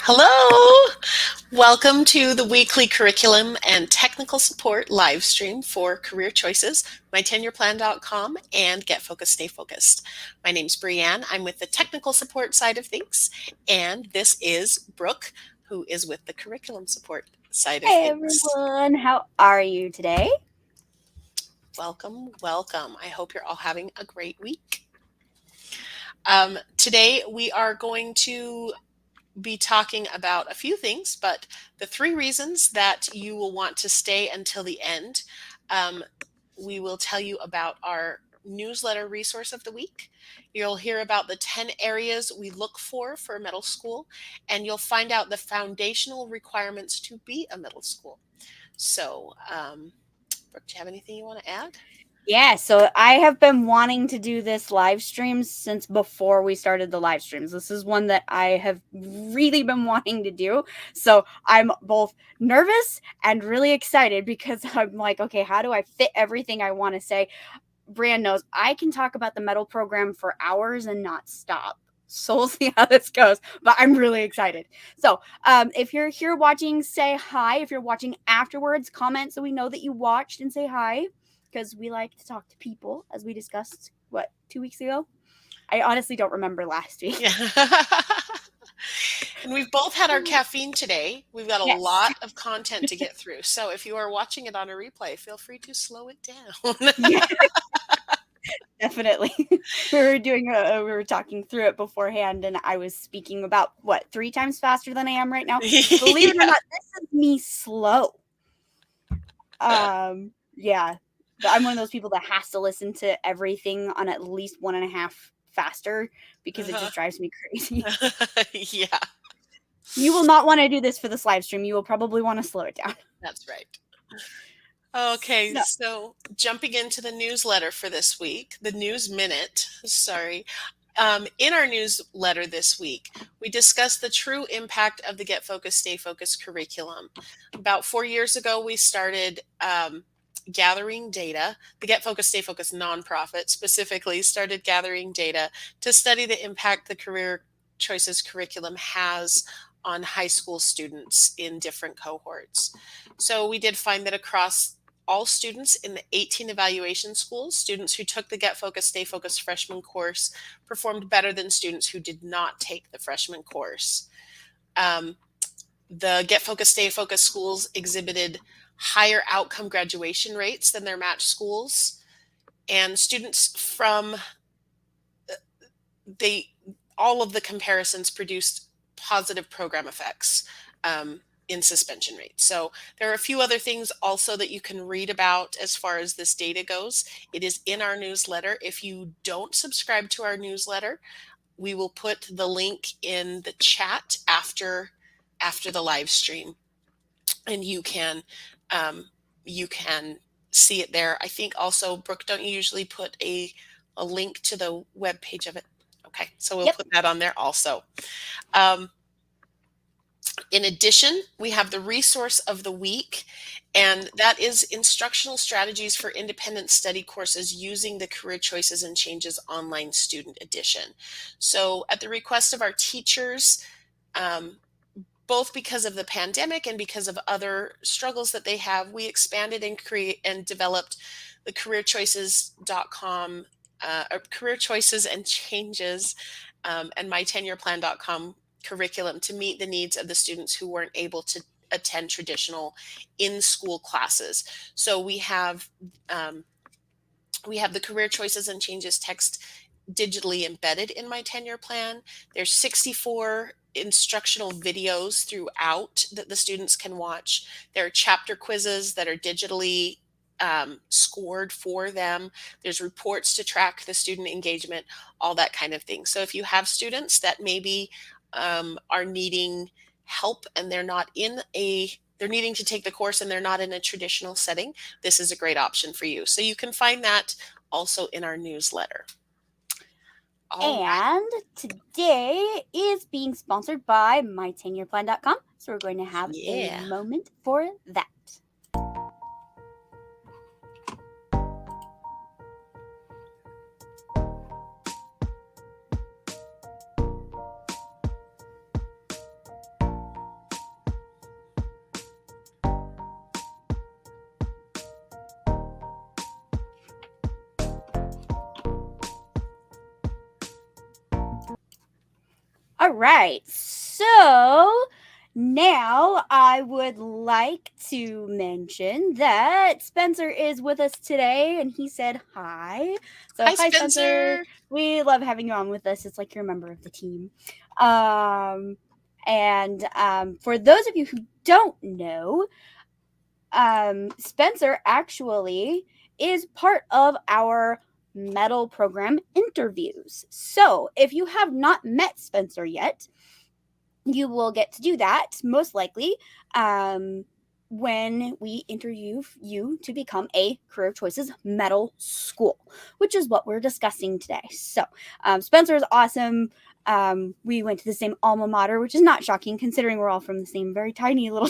Hello! Welcome to the weekly curriculum and technical support live stream for Career Choices, mytenureplan.com, and Get Focused, Stay Focused. My name's Brianne. I'm with the technical support side of things, and this is Brooke, who is with the curriculum support side of Hey things. everyone, how are you today? Welcome, welcome. I hope you're all having a great week. Today we are going to be talking about a few things, but the 3 reasons that you will want to stay until the end. We will tell you about our newsletter resource of the week. You'll hear about the 10 areas we look for a middle school, and you'll find out the foundational requirements to be a middle school. So, Brooke, do you have anything you want to add? Yeah, so I have been wanting to do this live streams since before we started the live streams. This is one that I have really been wanting to do. So I'm both nervous and really excited because I'm like, okay, how do I fit everything I want to say? Brian knows I can talk about the metal program for hours and not stop. So we'll see how this goes, but I'm really excited. So if you're here watching, say hi. If you're watching afterwards, comment so we know that you watched and say hi, because we like to talk to people, as we discussed, 2 weeks ago? I honestly don't remember last week. Yeah. And we've both had our caffeine today. We've got a Yes. lot of content to get through. So if you are watching it on a replay, feel free to slow it down. Yeah. Definitely. We were talking through it beforehand, and I was speaking about 3 times faster than I am right now. Believe it or Yeah. not, this is me slow. Yeah. But I'm one of those people that has to listen to everything on at least 1.5 faster because it just drives me crazy. Yeah, You will not want to do this for this live stream. You will probably want to slow it down. that's right. Okay, So, so jumping into the newsletter for this week, the news minute, sorry. In our newsletter this week, we discussed the true impact of the Get Focused, Stay Focused curriculum. About 4 years ago, we started gathering data. The Get Focused, Stay Focused nonprofit specifically started gathering data to study the impact the Career Choices curriculum has on high school students in different cohorts. So we did find that across all students in the 18 evaluation schools, students who took the Get Focused, Stay Focused freshman course performed better than students who did not take the freshman course. The Get Focused, Stay Focused schools exhibited higher outcome graduation rates than their match schools. And students from all of the comparisons produced positive program effects in suspension rates. So there are a few other things also that you can read about as far as this data goes. It is in our newsletter. If you don't subscribe to our newsletter, we will put the link in the chat after the live stream, and you can see it there. I think also, Brooke, don't you usually put a link to the web page of it? Okay, so we'll put that on there also. In addition, we have the resource of the week, and that is instructional strategies for independent study courses using the Career Choices and Changes online student edition. So at the request of our teachers, both because of the pandemic and because of other struggles that they have, we expanded and developed the careerchoices.com, Career Choices and Changes, and mytenureplan.com curriculum to meet the needs of the students who weren't able to attend traditional in-school classes. So we have the Career Choices and Changes text digitally embedded in my tenure plan. There's 64 instructional videos throughout that the students can watch. There are chapter quizzes that are digitally scored for them. There's reports to track the student engagement, all that kind of thing. So if you have students that maybe are needing help and they're needing to take the course and they're not in a traditional setting, this is a great option for you. So you can find that also in our newsletter. And today is being sponsored by mytenureplan.com. So we're going to have a moment for that. right. So now I would like to mention that Spencer is with us today and he said hi. So, Hi, hi, Spencer. Spencer. We love having you on with us. It's like you're a member of the team. Um, and for those of you who don't know, Spencer actually is part of our medal program interviews. So if you have not met Spencer yet, you will get to do that most likely when we interview you to become a Career Choices Medal School, which is what we're discussing today. So Spencer is awesome. We went to the same alma mater, which is not shocking considering we're all from the same very tiny little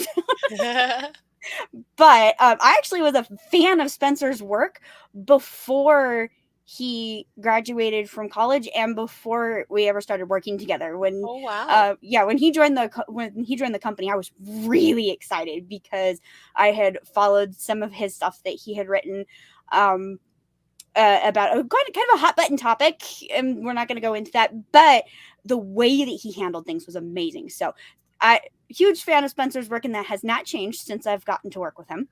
but I actually was a fan of Spencer's work before he graduated from college and before we ever started working together. When Oh, wow. when he joined the company, I was really excited because I had followed some of his stuff that he had written um, about kind of a hot button topic, and we're not going to go into that, but the way that he handled things was amazing. So I huge fan of Spencer's work, and that has not changed since I've gotten to work with him.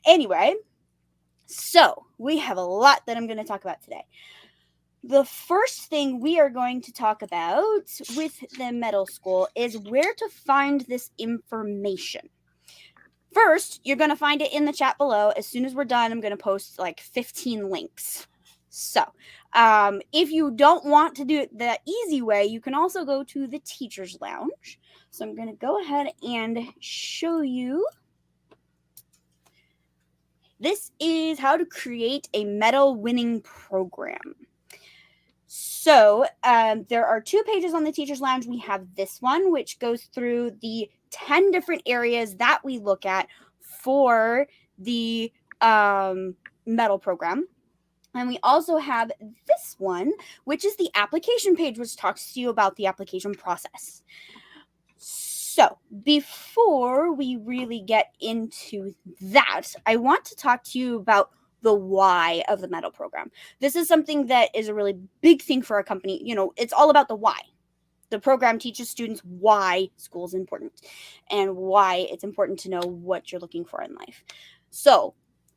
Anyway, so we have a lot that I'm going to talk about today. The first thing we are going to talk about with the medal school is where to find this information. First, you're going to find it in the chat below. As soon as we're done, I'm going to post like 15 links. So, if you don't want to do it the easy way, you can also go to the Teacher's Lounge. So, I'm going to go ahead and show you. This is how to create a medal winning program. So, there are 2 pages on the Teacher's Lounge. We have this one, which goes through the 10 different areas that we look at for the medal program. And we also have this one, which is the application page, which talks to you about the application process. So, before we really get into that, I want to talk to you about the why of the medal program. This is something that is a really big thing for our company. You know, it's all about the why. The program teaches students why school is important and why it's important to know what you're looking for in life. So,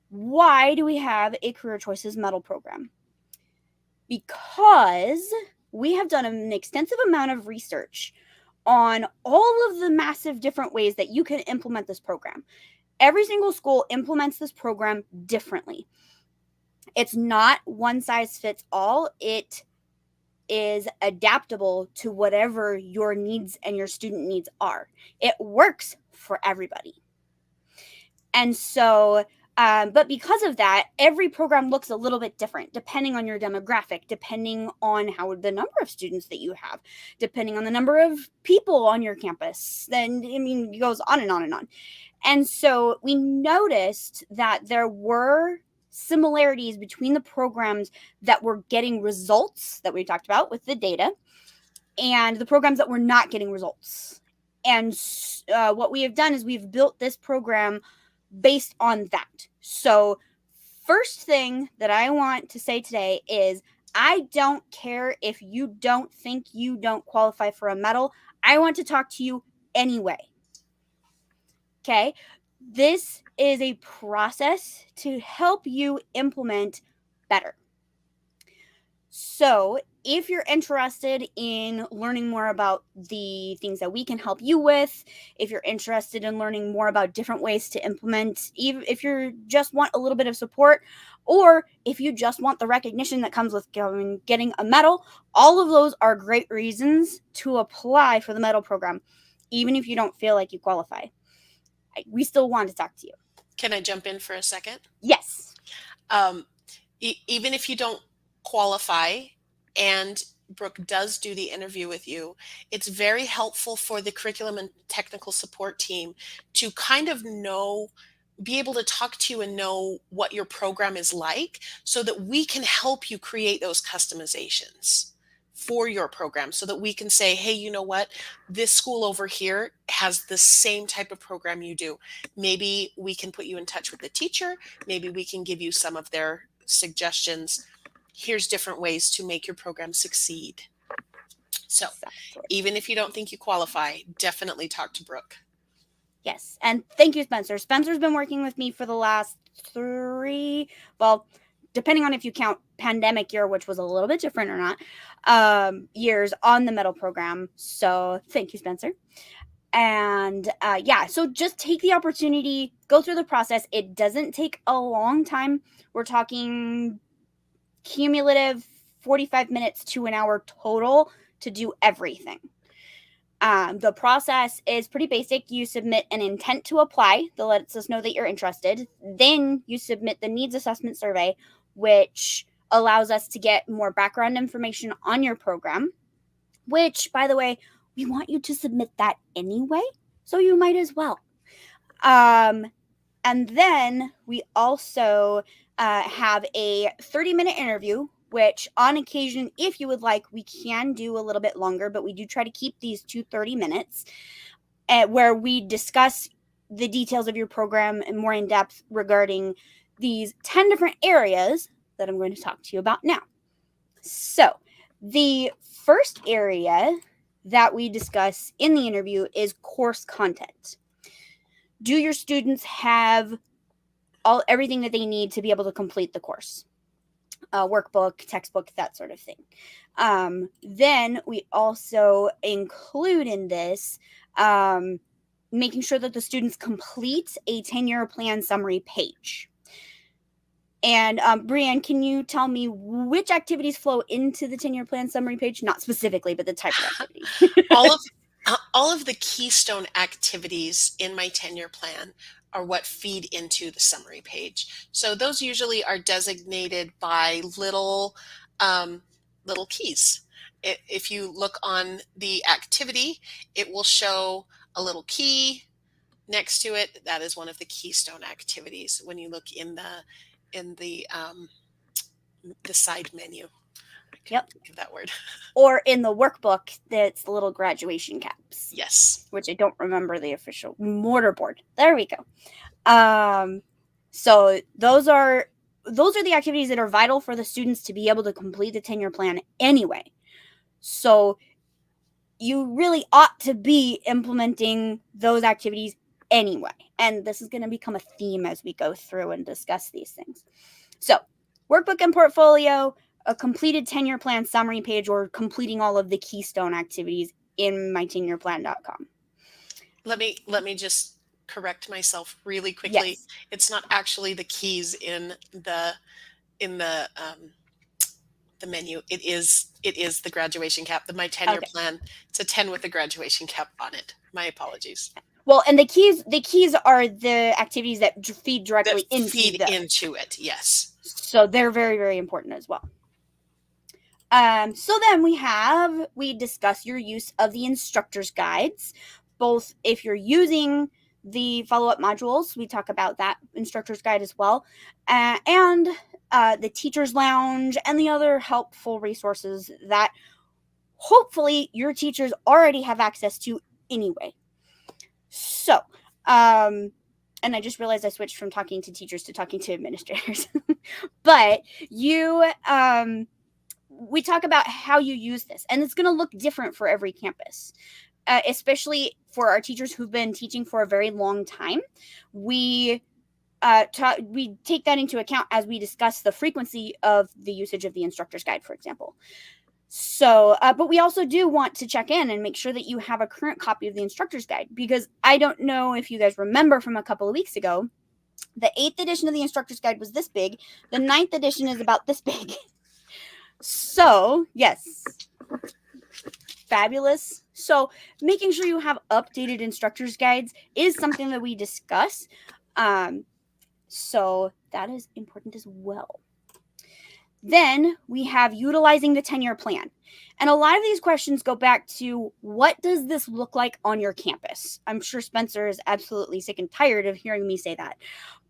why do we have a Career Choices Medal program? Because we have done an extensive amount of research on all of the massive different ways that you can implement this program. Every single school implements this program differently. It's not one size fits all. It is adaptable to whatever your needs and your student needs are. It works for everybody. And so, but because of that, every program looks a little bit different depending on your demographic, depending on how the number of students that you have, depending on the number of people on your campus. Then, I mean, it goes on and on and on. And so we noticed that there were similarities between the programs that were getting results that we talked about with the data and the programs that were not getting results. And what we have done is we've built this program based on that. So, first thing that I want to say today is I don't care if you don't think you don't qualify for a medal. I want to talk to you anyway. Okay? This is a process to help you implement better. So, if you're interested in learning more about the things that we can help you with, if you're interested in learning more about different ways to implement, even if you just want a little bit of support, or if you just want the recognition that comes with getting a medal, all of those are great reasons to apply for the medal program, even if you don't feel like you qualify. We still want to talk to you. Can I jump in for a second? Yes. Um, Even if you don't qualify and Brooke does do the interview with you, it's very helpful for the curriculum and technical support team to kind of know, be able to talk to you and know what your program is like so that we can help you create those customizations for your program so that we can say, hey, you know what? This school over here has the same type of program you do. Maybe we can put you in touch with the teacher. Maybe we can give you some of their suggestions. Here's different ways to make your program succeed. So Exactly. even if you don't think you qualify, definitely talk to Brooke. Yes. And thank you, Spencer. Spencer's been working with me for the last 3, well, depending on if you count pandemic year, which was a little bit different or not, years on the medal program. So thank you, Spencer. And yeah, so just take the opportunity, go through the process. It doesn't take a long time. We're talking cumulative 45 minutes to an hour total to do everything. The process is pretty basic. You submit an intent to apply that lets us know that you're interested. Then you submit the needs assessment survey, which allows us to get more background information on your program, which, by the way, we want you to submit that anyway, so you might as well. And then we also have a 30-minute interview, which on occasion, if you would like, we can do a little bit longer, but we do try to keep these to 30 minutes where we discuss the details of your program and more in depth regarding these 10 different areas that I'm going to talk to you about now. So the first area that we discuss in the interview is course content. Do your students have everything that they need to be able to complete the course? Workbook, textbook, that sort of thing. Then we also include in this making sure that the students complete a 10-year plan summary page. And Brianne, can you tell me which activities flow into the 10-year plan summary page? Not specifically, but the type of activities. All of the keystone activities in my 10-year plan are what feed into the summary page. So those usually are designated by little keys. If you look on the activity, it will show a little key next to it. That is one of the keystone activities when you look in the side menu. Yep. Think of that word. Or in the workbook, that's the little graduation caps. Yes. Which I don't remember the official mortarboard. There we go. So those are the activities that are vital for the students to be able to complete the 10-year plan anyway. So you really ought to be implementing those activities anyway. And this is going to become a theme as we go through and discuss these things. So workbook and portfolio, a completed 10-year plan summary page, or completing all of the keystone activities in my10yearplan.com. Let me just correct myself really quickly. Yes. It's not actually the keys in the menu. It is the graduation cap. My 10-year plan. It's a 10 with a graduation cap on it. My apologies. Well, and the keys are the activities that feed directly into it. Yes. So they're very, very important as well. So then we discuss your use of the instructor's guides, both if you're using the follow-up modules, we talk about that instructor's guide as well, and the teacher's lounge and the other helpful resources that hopefully your teachers already have access to anyway. So, and I just realized I switched from talking to teachers to talking to administrators. But we talk about how you use this, and it's going to look different for every campus, especially for our teachers who've been teaching for a very long time. We take that into account as we discuss the frequency of the usage of the instructor's guide, for example. So, but we also do want to check in and make sure that you have a current copy of the instructor's guide, because I don't know if you guys remember from a couple of weeks ago, the 8th edition of the instructor's guide was this big. The 9th edition is about this big. So, yes. Fabulous. So, making sure you have updated instructor's guides is something that we discuss. So, that is important as well. Then we have utilizing the 10-year plan. And a lot of these questions go back to, what does this look like on your campus? I'm sure Spencer is absolutely sick and tired of hearing me say that.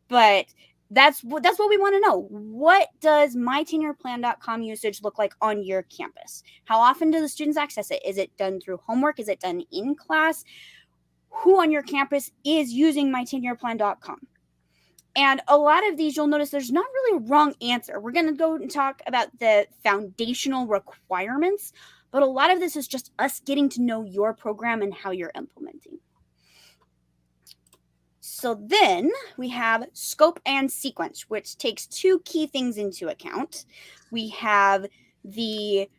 But that's what we want to know. What does my10yearplan.com usage look like on your campus? How often do the students access it? Is it done through homework? Is it done in class? Who on your campus is using my10yearplan.com? And a lot of these, you'll notice there's not really a wrong answer. We're going to go and talk about the foundational requirements, but a lot of this is just us getting to know your program and how you're implementing. So then we have scope and sequence, which takes two key things into account. We have the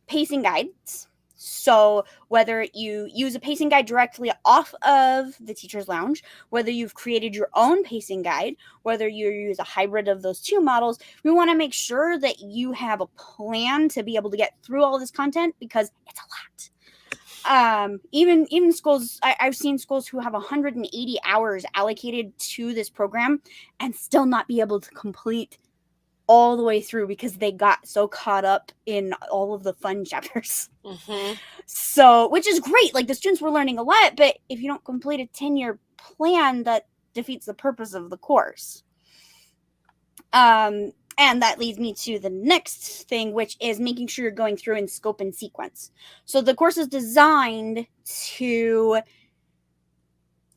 pacing guides. So whether you use a pacing guide directly off of the teacher's lounge, whether you've created your own pacing guide, whether you use a hybrid of those two models, we want to make sure that you have a plan to be able to get through all this content, because it's a lot. Even schools, I've seen schools who have 180 hours allocated to this program and still not be able to complete all the way through because they got so caught up in all of the fun chapters. Mm-hmm. So, which is great. Like, the students were learning a lot, but if you don't complete a 10-year plan, that defeats the purpose of the course. And that leads me to the next thing, which is making sure you're going through in scope and sequence. So the course is designed to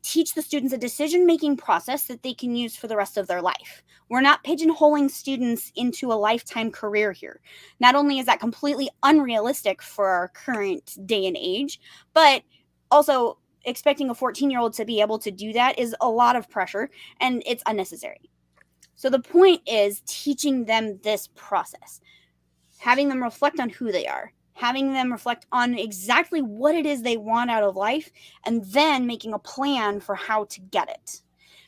teach the students a decision-making process that they can use for the rest of their life. We're not pigeonholing students into a lifetime career here. Not only is that completely unrealistic for our current day and age, but also expecting a 14-year-old to be able to do that is a lot of pressure, and it's unnecessary. So the point is teaching them this process, having them reflect on who they are, having them reflect on exactly what it is they want out of life, and then making a plan for how to get it.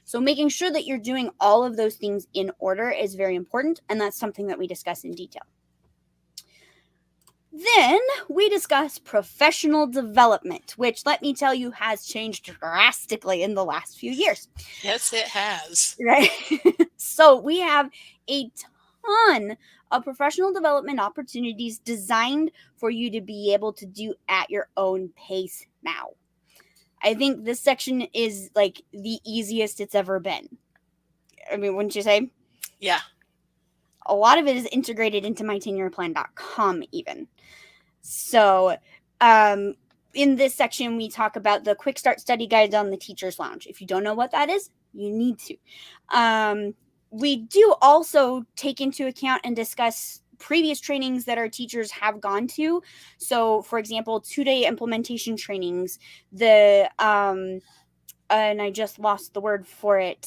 So making sure that you're doing all of those things in order is very important, and that's something that we discuss in detail. Then we discuss professional development, which, let me tell you, has changed drastically in the last few years. Yes, it has. Right? So we have a ton of professional development opportunities designed for you to be able to do at your own pace now. I think this section is like the easiest it's ever been. I mean, wouldn't you say? Yeah. A lot of it is integrated into my10yearplan.com even. So, in this section, we talk about the quick start study guides on the teacher's lounge. If you don't know what that is, you need to. We do also take into account and discuss previous trainings that our teachers have gone to. So, for example, 2-day implementation trainings, and I just lost the word for it,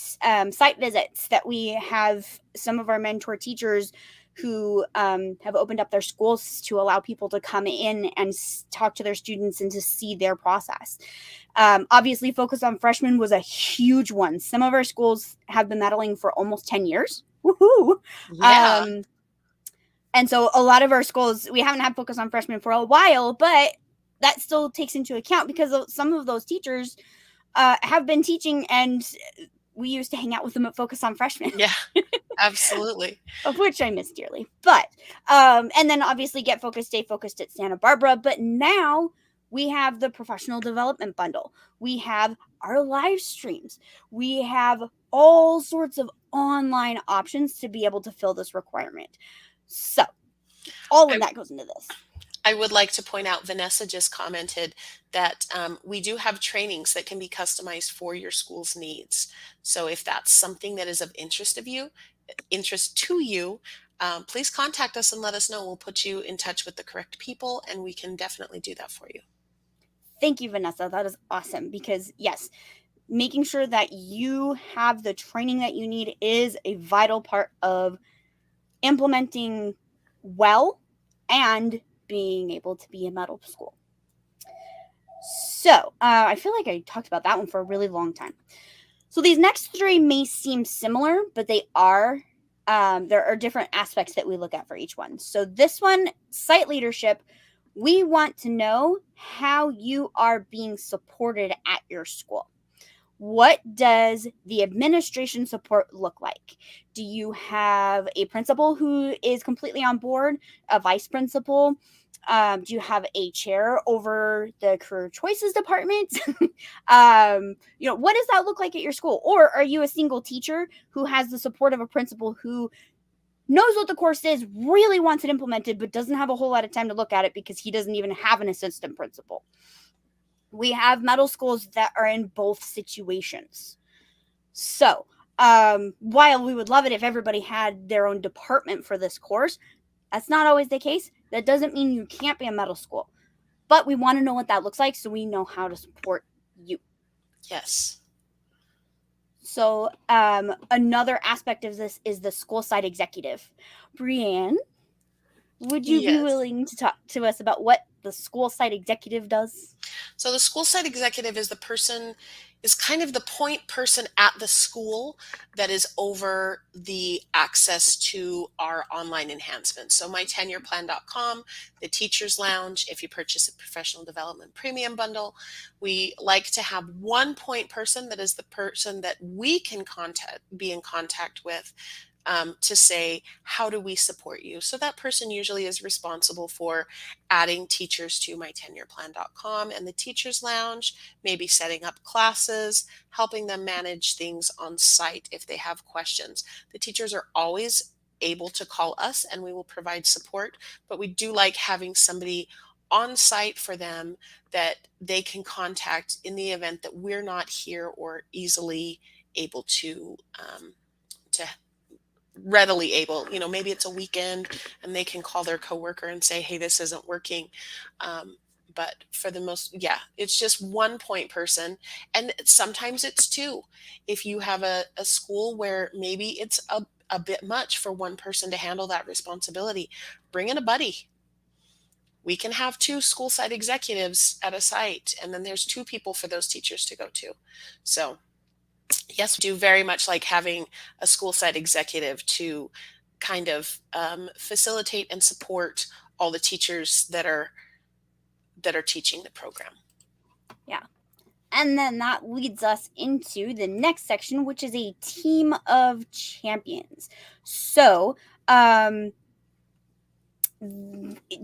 site visits that we have some of our mentor teachers who have opened up their schools to allow people to come in and talk to their students and to see their process. Obviously, Focus on Freshmen was a huge one. Some of our schools have been meddling for almost 10 years. Woohoo! Yeah. And so a lot of our schools, we haven't had Focus on Freshmen for a while, but that still takes into account because some of those teachers have been teaching, and we used to hang out with them at Focus on Freshmen. Yeah, absolutely. Of which I miss dearly. But, and then obviously Get Focused, Stay Focused at Santa Barbara. But now we have the professional development bundle. We have our live streams. We have all sorts of online options to be able to fill this requirement. So all of that goes into this. I would like to point out, Vanessa just commented that we do have trainings that can be customized for your school's needs. So if that's something that is of interest to you, please contact us and let us know. We'll put you in touch with the correct people, and we can definitely do that for you. Thank you, Vanessa. That is awesome because, yes, making sure that you have the training that you need is a vital part of implementing well and being able to be a model school. So I feel like I talked about that one for a really long time. So these next three may seem similar, but they are. There are different aspects that we look at for each one. So this one, site leadership, we want to know how you are being supported at your school. What does the administration support look like? Do you have a principal who is completely on board, a vice principal? Do you have a chair over the career choices department? What does that look like at your school? Or are you a single teacher who has the support of a principal who knows what the course is, really wants it implemented, but doesn't have a whole lot of time to look at it because he doesn't even have an assistant principal? We have middle schools that are in both situations. So while we would love it if everybody had their own department for this course, That's not always the case. That doesn't mean you can't be a middle school, but we want to know what that looks like so we know how to support you. Yes. So another aspect of this is the school site executive. Brianne, would you be Yes. willing to talk to us about what the school site executive does? So the school site executive is the person, is kind of the point person at the school that is over the access to our online enhancements. So mytenureplan.com, the teacher's lounge, if you purchase a professional development premium bundle, we like to have one point person that is the person that we can be in contact with to say, how do we support you? So that person usually is responsible for adding teachers to mytenureplan.com and the teachers lounge, maybe setting up classes, helping them manage things on site if they have questions. The teachers are always able to call us and we will provide support, but we do like having somebody on site for them that they can contact in the event that we're not here or easily able to readily able, maybe it's a weekend and they can call their coworker and say, hey, this isn't working. But for the most, yeah, it's just one point person. And sometimes it's two. If you have a school where maybe it's a bit much for one person to handle that responsibility, bring in a buddy. We can have two school site executives at a site, and then there's two people for those teachers to go to. So yes, we do very much like having a school site executive to kind of facilitate and support all the teachers that are teaching the program. Yeah. And then that leads us into the next section, which is a team of champions. So,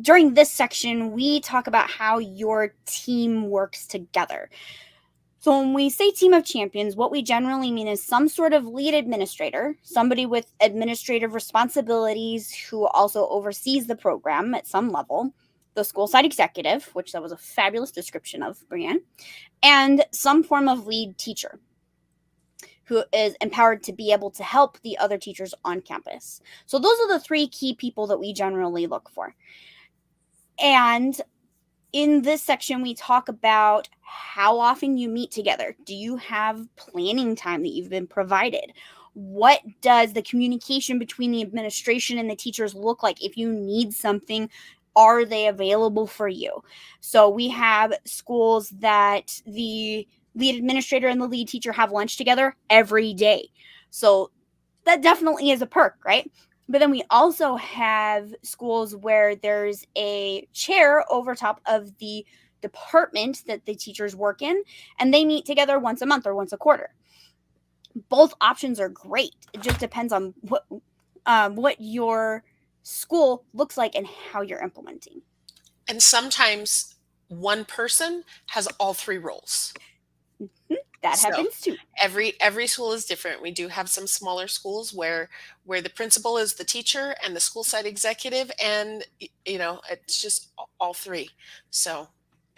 during this section, we talk about how your team works together. So when we say team of champions, what we generally mean is some sort of lead administrator, somebody with administrative responsibilities who also oversees the program at some level, the school site executive, which that was a fabulous description of, Brianne, and some form of lead teacher who is empowered to be able to help the other teachers on campus. So those are the three key people that we generally look for. And in this section, we talk about how often you meet together. Do you have planning time that you've been provided? What does the communication between the administration and the teachers look like? If you need something, are they available for you? So we have schools that the lead administrator and the lead teacher have lunch together every day. So that definitely is a perk, right? But then we also have schools where there's a chair over top of the department that the teachers work in, and they meet together once a month or once a quarter. Both options are great. It just depends on what your school looks like and how you're implementing. And sometimes one person has all three roles. That So happens too. every school is different. We do have some smaller schools where the principal is the teacher and the school site executive, and it's just all three. So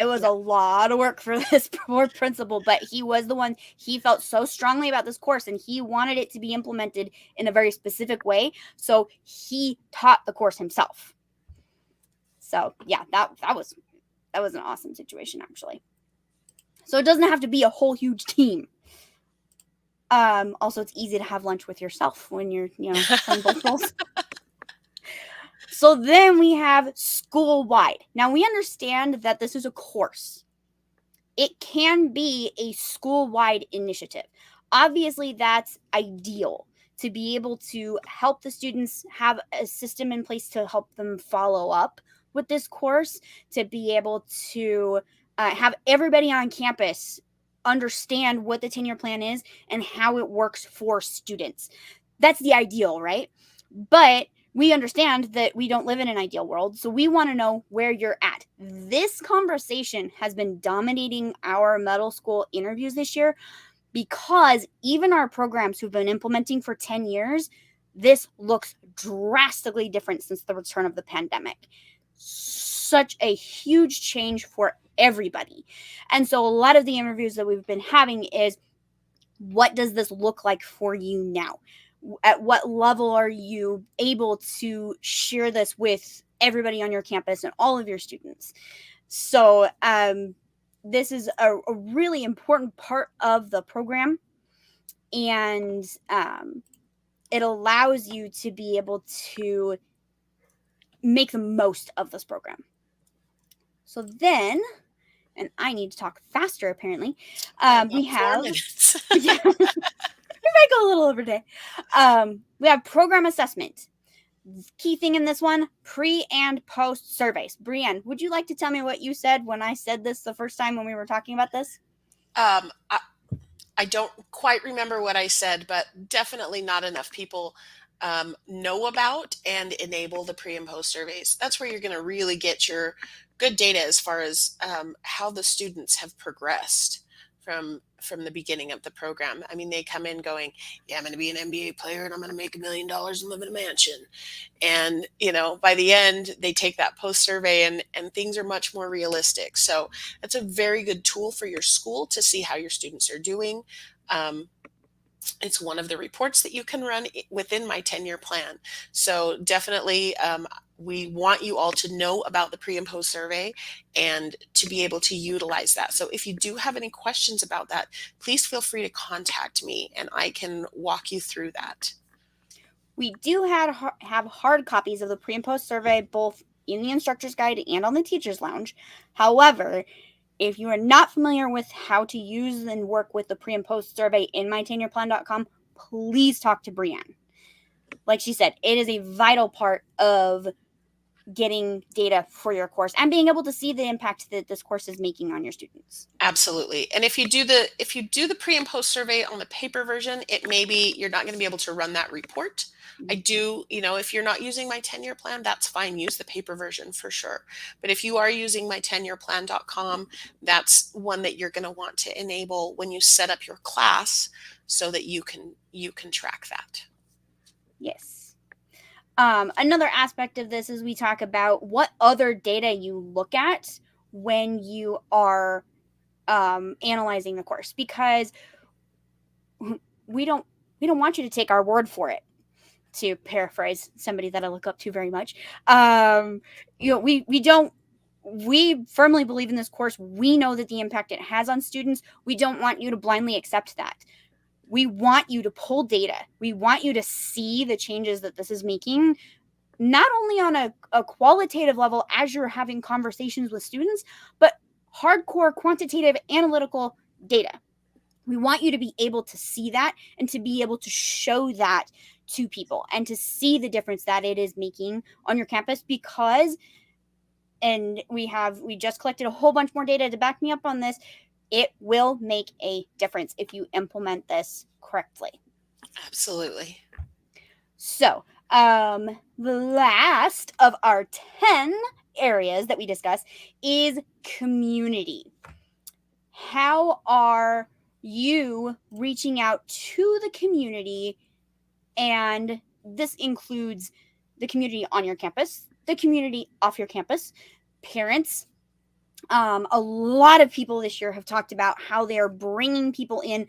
It was yeah. a lot of work for this poor principal, but he was the one, he felt so strongly about this course and he wanted it to be implemented in a very specific way. So he taught the course himself. So yeah, that was an awesome situation actually. So it doesn't have to be a whole huge team. Also, it's easy to have lunch with yourself when you're, playing both roles. So then we have school-wide. Now we understand that this is a course. It can be a school-wide initiative. Obviously, that's ideal to be able to help the students have a system in place to help them follow up with this course, to be able to have everybody on campus understand what the tenure plan is and how it works for students. That's the ideal, right? But we understand that we don't live in an ideal world, so we want to know where you're at. This conversation has been dominating our middle school interviews this year because even our programs who've been implementing for 10 years, this looks drastically different since the return of the pandemic. Such a huge change for everybody. And so a lot of the interviews that we've been having is, what does this look like for you now? At what level are you able to share this with everybody on your campus and all of your students? So this is a really important part of the program, and it allows you to be able to make the most of this program. So then, and I need to talk faster apparently, we About 4 have minutes. yeah, we might go a little over today. We have program assessment. Key thing in this one, pre and post surveys. Brianne, would you like to tell me what you said when I said this the first time when we were talking about this? Um, I, I don't quite remember what I said, but definitely not enough people know about and enable the pre and post surveys. That's where you're going to really get your good data as far as how the students have progressed from the beginning of the program. I mean, they come in going, "Yeah, I'm going to be an NBA player and I'm going to make $1 million and live in a mansion." And by the end, they take that post survey and things are much more realistic. So that's a very good tool for your school to see how your students are doing. Um, it's one of the reports that you can run within my 10-year plan. So definitely, we want you all to know about the pre and post survey and to be able to utilize that. So if you do have any questions about that, please feel free to contact me and I can walk you through that. We do have hard copies of the pre and post survey both in the instructor's guide and on the teacher's lounge. However, if you are not familiar with how to use and work with the pre and post survey in my10yearplan.com, please talk to Brianne. Like she said, it is a vital part of getting data for your course and being able to see the impact that this course is making on your students. Absolutely. And if you do the pre and post survey on the paper version, it may be you're not going to be able to run that report. I do, if you're not using my 10-year plan, that's fine. Use the paper version for sure. But if you are using my 10yearplan.com, that's one that you're going to want to enable when you set up your class so that you can track that. Yes. Another aspect of this is we talk about what other data you look at when you are analyzing the course, because we don't want you to take our word for it, to paraphrase somebody that I look up to very much. We firmly believe in this course. We know that the impact it has on students. We don't want you to blindly accept that. We want you to pull data. We want you to see the changes that this is making, not only on a qualitative level as you're having conversations with students, but hardcore quantitative analytical data. We want you to be able to see that and to be able to show that to people and to see the difference that it is making on your campus, because, and we just collected a whole bunch more data to back me up on this, it will make a difference if you implement this correctly. Absolutely. So, the last of our 10 areas that we discuss is community. How are you reaching out to the community? And this includes the community on your campus, the community off your campus, parents. A lot of people this year have talked about how they are bringing people in,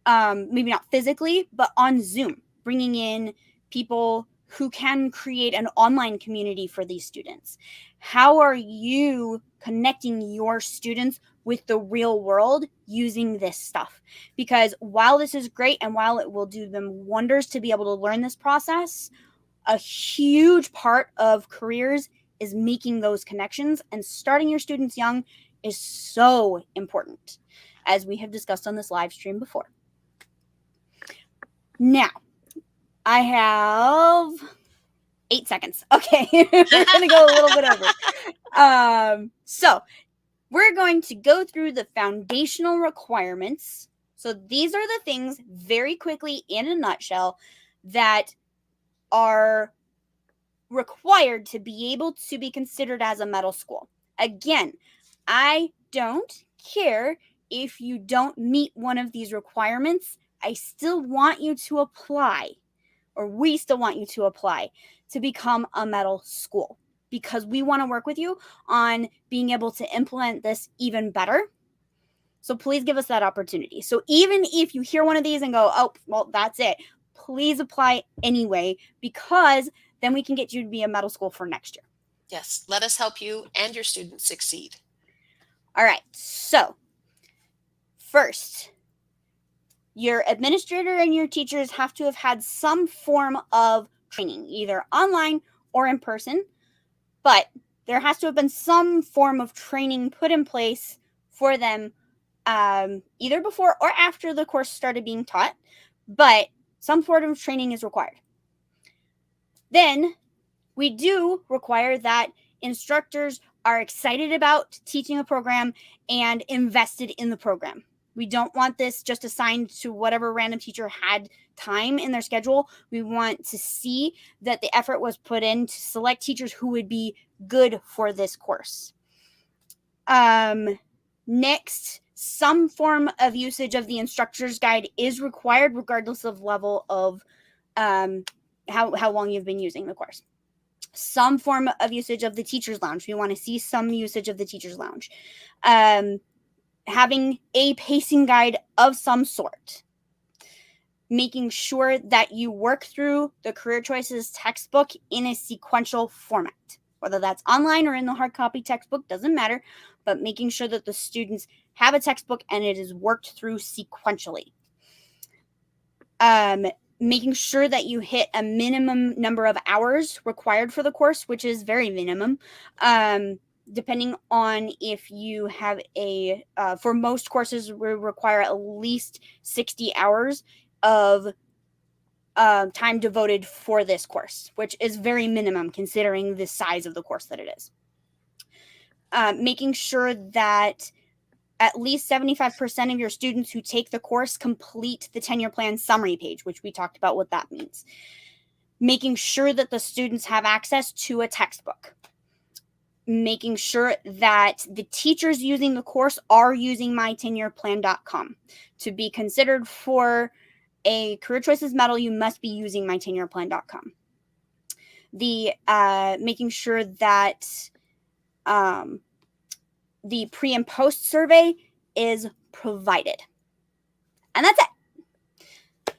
maybe not physically, but on Zoom, bringing in people who can create an online community for these students. How are you connecting your students with the real world using this stuff? Because while this is great and while it will do them wonders to be able to learn this process, a huge part of careers is making those connections, and starting your students young is so important, as we have discussed on this live stream before. Now, I have 8 seconds. Okay, we're going to go a little bit over. So we're going to go through the foundational requirements. So these are the things, very quickly in a nutshell, that are required to be able to be considered as a medal school. Again, I don't care if you don't meet one of these requirements. I still want you to apply, or we still want you to apply to become a medal school, because we want to work with you on being able to implement this even better. So please give us that opportunity. So even if you hear one of these and go, "Oh, well, that's it," please apply anyway, because then we can get you to be a medal school for next year. Yes, let us help you and your students succeed. All right, so first, your administrator and your teachers have to have had some form of training, either online or in person, but there has to have been some form of training put in place for them, either before or after the course started being taught, but some sort of training is required. Then we do require that instructors are excited about teaching a program and invested in the program. We don't want this just assigned to whatever random teacher had time in their schedule. We want to see that the effort was put in to select teachers who would be good for this course. Next, some form of usage of the instructor's guide is required regardless of level of how long you've been using the course. Some form of usage of the teacher's lounge. We want to see some usage of the teacher's lounge. Having a pacing guide of some sort. Making sure that you work through the Career Choices textbook in a sequential format. Whether that's online or in the hard copy textbook, doesn't matter, but making sure that the students have a textbook and it is worked through sequentially. Making sure that you hit a minimum number of hours required for the course, which is very minimum. Depending on if you have for most courses, we require at least 60 hours of time devoted for this course, which is very minimum considering the size of the course that it is. Making sure that at least 75% of your students who take the course complete the tenure plan summary page, which we talked about what that means. Making sure that the students have access to a textbook. Making sure that the teachers using the course are using mytenureplan.com. To be considered for a Career Choices medal, you must be using mytenureplan.com. Making sure that the pre and post survey is provided. And that's it.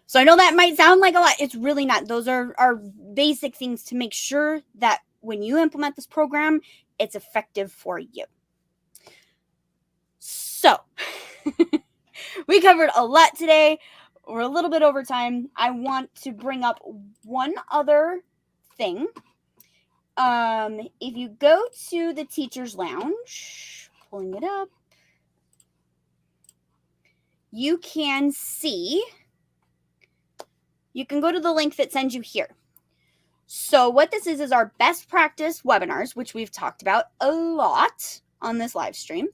So I know that might sound like a lot. It's really not. Those are basic things to make sure that when you implement this program, it's effective for you. So we covered a lot today. We're a little bit over time. I want to bring up one other thing. If you go to the teacher's lounge, pulling it up, you can go to the link that sends you here. So what this is our best practice webinars, which we've talked about a lot on this live stream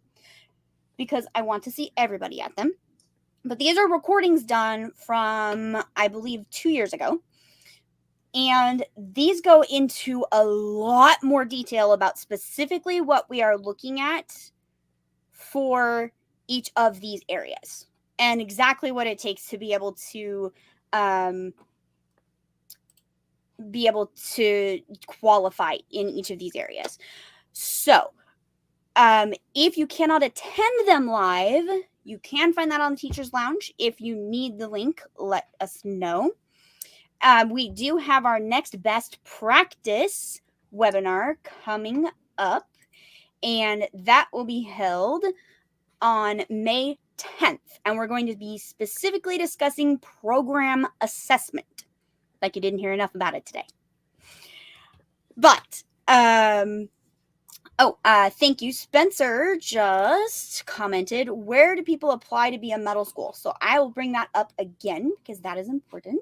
because I want to see everybody at them. But these are recordings done from, I believe, 2 years ago. And these go into a lot more detail about specifically what we are looking at for each of these areas and exactly what it takes to be able to qualify in each of these areas. So if you cannot attend them live, you can find that on the Teacher's Lounge. If you need the link, let us know. We do have our next best practice webinar coming up, and that will be held on May 10th. And we're going to be specifically discussing program assessment, like you didn't hear enough about it today. But, thank you. Spencer just commented, where do people apply to be a medal school? So I will bring that up again because that is important.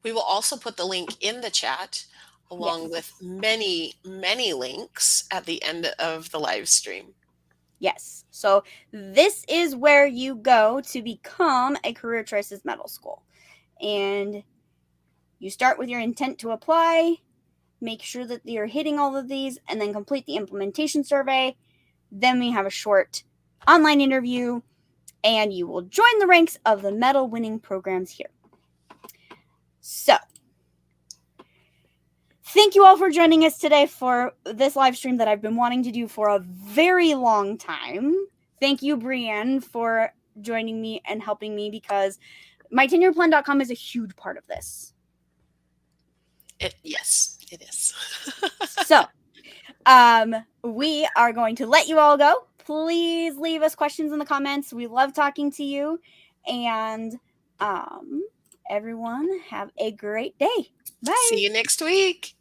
We will also put the link in the chat along with many, many links at the end of the live stream. Yes. So this is where you go to become a Career Choices medal school. And you start with your intent to apply, make sure that you're hitting all of these, and then complete the implementation survey. Then we have a short online interview, and you will join the ranks of the medal winning programs here. So, thank you all for joining us today for this live stream that I've been wanting to do for a very long time. Thank you, Brianne, for joining me and helping me because mytenuredplan.com is a huge part of this. Yes, it is. So, we are going to let you all go. Please leave us questions in the comments. We love talking to you. And everyone have a great day. Bye. See you next week.